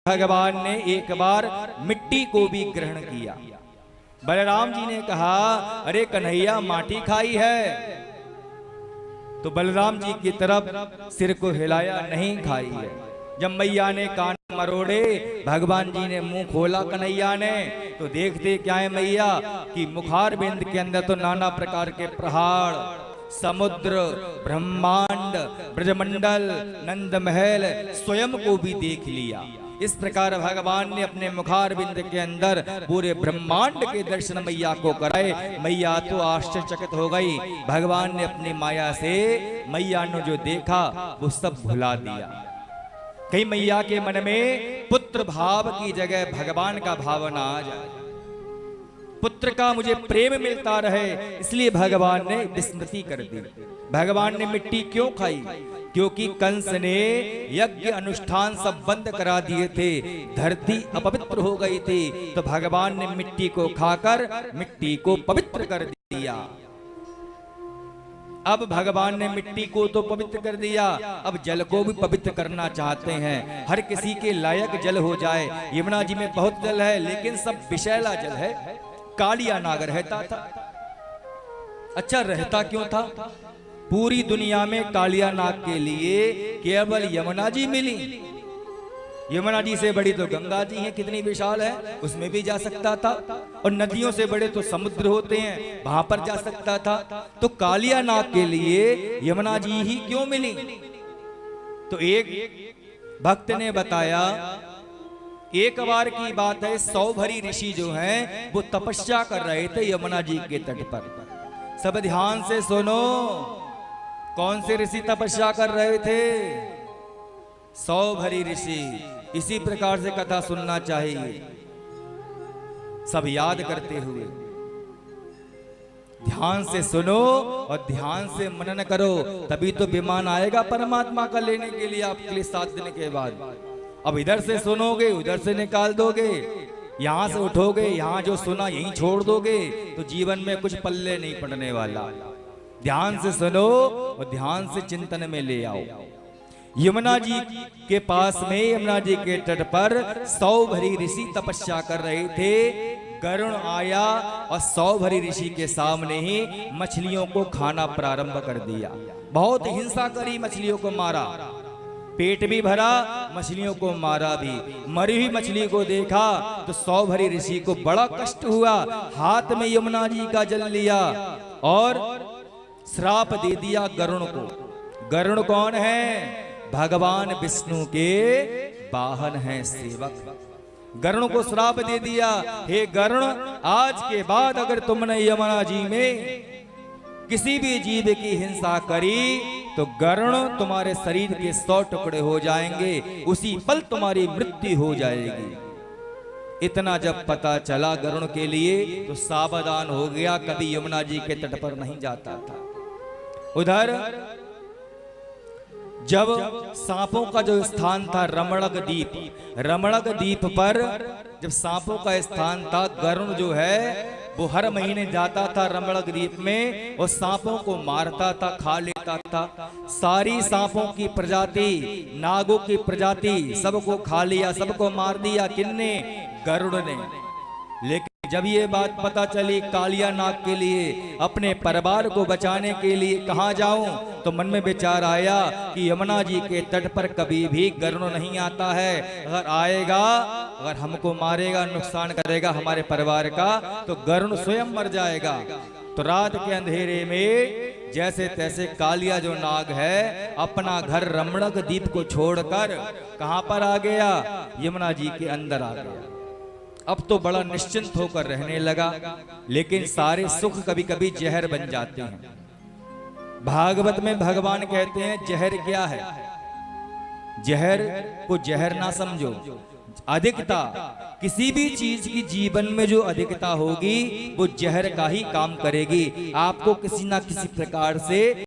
भगवान ने एक बार मिट्टी को भी ग्रहण किया। बलराम जी ने कहा, अरे कन्हैया माटी खाई है, तो बलराम जी की तरफ सिर को हिलाया, नहीं खाई है। जब मैया ने कान मरोड़े, भगवान जी ने मुंह खोला कन्हैया ने, तो देखते क्या है मैया कि मुखार बिंद के अंदर तो नाना प्रकार के पहाड़, समुद्र, ब्रह्मांड, ब्रजमंडल, नंद महल स्वयं को भी देख लिया। इस प्रकार भगवान ने अपने मुखार बिंद के अंदर पूरे ब्रह्मांड के दर्शन मैया को कराए। मैया तो आश्चर्यचकित हो गई। भगवान ने अपनी माया से मैया ने जो देखा वो सब भुला दिया। कहीं मैया के मन में पुत्र भाव की जगह भगवान का भावना आ जाए, पुत्र का मुझे प्रेम मिलता रहे, इसलिए भगवान ने विस्मृति कर दी। भगवान ने मिट्टी क्यों खाई? क्योंकि कंस ने यज्ञ अनुष्ठान सब बंद करा दिए थे, धरती अपवित्र हो गई थी, तो भगवान ने मिट्टी को खाकर मिट्टी को पवित्र कर दिया। अब भगवान ने मिट्टी को तो पवित्र कर दिया, अब जल को भी पवित्र करना चाहते हैं। हर किसी के लायक जल हो जाए। यमुना जी में बहुत जल है, लेकिन सब विषैला जल है। कालिया नाग रहता था। अच्छा, रहता क्यों था? पूरी दुनिया में कालिया नाग के लिए केवल यमुना जी मिली। यमुना जी से बड़ी तो गंगा जी है, कितनी विशाल है, उसमें भी जा सकता था। और नदियों से बड़े तो समुद्र होते हैं, वहां पर जा सकता था। तो कालिया नाग के लिए यमुना जी ही क्यों मिली? तो एक भक्त ने बताया, एक बार की बात है, सौभरी ऋषि जो हैं वो तपस्या कर रहे थे यमुना जी के तट पर। सब ध्यान से सुनो, कौन से ऋषि तपस्या कर रहे थे? सौभरी ऋषि। इसी प्रकार से कथा सुनना चाहिए, सब याद करते हुए ध्यान से सुनो और ध्यान से मनन करो, तभी तो विमान आएगा परमात्मा का लेने के लिए आपके लिए 7 दिन के बाद। अब इधर से सुनोगे, उधर से निकाल दोगे, यहां से उठोगे, यहां जो सुना यहीं छोड़ दोगे, तो जीवन में कुछ पल्ले नहीं पड़ने वाला। ध्यान से सुनो और ध्यान से चिंतन में ले आओ। यमुना जी के पास में, यमुना जी के तट पर सौभरी ऋषि तपस्या कर रहे थे। गरुण आया और सौभरी ऋषि के सामने ही मछलियों को खाना प्रारंभ कर दिया। बहुत हिंसा करी, मछलियों को मारा, पेट भी भरा, मछलियों को मारा भी। मरी हुई मछली को देखा तो सौभरी ऋषि को बड़ा कष्ट हुआ। हाथ में यमुना जी का जल लिया और श्राप दे दिया गरुण को। गरुण कौन है? भगवान विष्णु के वाहन हैं, सेवक। गरुण को श्राप दे दिया, हे गरुण, आज के बाद अगर तुमने यमुना जी में किसी भी जीव की हिंसा करी तो गरुण तुम्हारे शरीर के 100 टुकड़े हो जाएंगे, उसी पल तुम्हारी मृत्यु हो जाएगी। इतना जब पता चला गरुण के लिए तो सावधान हो गया, कभी यमुना जी के तट पर नहीं जाता था। उधर जब सांपों का जो स्थान था रमणक द्वीप, रमणक द्वीप पर जब सांपों का स्थान था, गरुण जो है वो हर महीने जाता था रमणक द्वीप में और सांपों को मारता था, खा लेता था। सारी सांपों की प्रजाति, नागों की प्रजाति, सबको खा लिया, सबको मार दिया। किसने? गरुड़ ने। लेकिन जब ये बात पता चली कालिया नाग के लिए, अपने परिवार को बचाने के लिए कहाँ जाऊं, तो मन में विचार आया कि यमुना जी के तट पर कभी भी गरुड़ नहीं आता है। अगर आएगा, अगर हमको मारेगा, नुकसान करेगा हमारे परिवार का, तो गरुड़ स्वयं मर जाएगा। तो रात के अंधेरे में जैसे तैसे कालिया जो नाग है अपना घर रमणक द्वीप को छोड़कर कहां पर आ गया? यमुना जी के अंदर आ गया। अब तो बड़ा निश्चिंत होकर रहने लगा। लेकिन सारे सुख कभी कभी जहर बन जाते हैं। भागवत में भगवान कहते हैं जहर क्या है? जहर को जहर ना समझो। अधिकता, किसी भी चीज की जीवन में जो अधिकता होगी वो जहर का ही काम करेगी। आपको किसी ना किसी प्रकार से